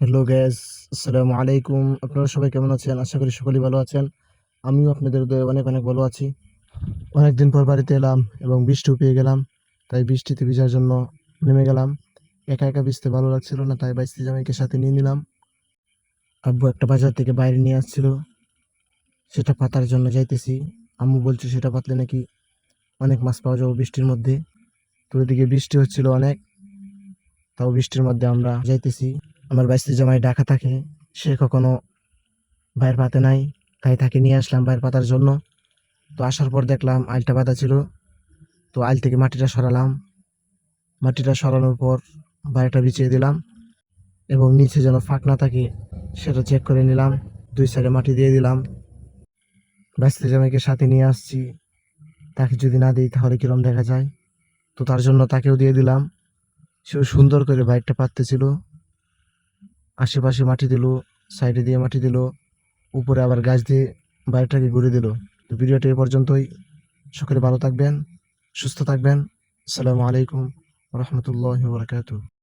Hello gas, আসসালামু আলাইকুম। আপনারা সবাই কেমন আছেন? আশা করি সকলেই ভালো আছেন। আমিও আপনাদের দয়ায় অনেক, অনেক ভালো আছি। অনেকদিন পর বাড়িতে এলাম এবং বৃষ্টিও পেয়ে গেলাম। তাই বৃষ্টিতে ভিজার জন্য নেমে গেলাম। একা, একা ভিজতে ভালো লাগছিল না, তাই বাইস্তি জামাইকে সাথে নিয়ে নিলাম। আব্বু একটা বাজার থেকে বাইরে নিয়ে আসছিল, সেটা পাতার জন্য যাইতেছি। আম্মু বলছে সেটা পাতলে নাকি অনেক মাছ পাওয়া যাবে বৃষ্টির মধ্যে। তো ওইদিকে বৃষ্টি হচ্ছিল অনেক, তাও বৃষ্টির মধ্যে আমরা যাইতেছি। আমার বাইস্তি জামাই ঢাকা থাকে, সে কখনো বাইর পাতে নাই, তাই তাকে নিয়ে আসলাম বাইর পাতার জন্য। তো আসার পর দেখলাম আইলটা বাঁধা ছিল, তো আইল থেকে মাটিটা সরালাম। মাটিটা সরানোর পর বাইরটা বিছিয়ে দিলাম এবং নিচে যেন ফাঁক না থাকে সেটা চেক করে নিলাম। দুই সাইডে মাটি দিয়ে দিলাম। ব্যস্ত জামাইকে সাথে নিয়ে আসছি, তাকে যদি না দিই তাহলে কিরম দেখা যায়, তো তার জন্য তাকেও দিয়ে দিলাম। সেও সুন্দর করে বাইরটা পাততেছিল, আশেপাশে মাটি দিল, সাইডে দিয়ে মাটি দিল, উপরে আবার গাছ দিয়ে বাড়িটাকে ঘুরে দিল। তো ভিডিওটা এ পর্যন্তই। সকলে ভালো থাকবেন, সুস্থ থাকবেন। আসসালামু আলাইকুম রহমতুল্লাহ বরকাত।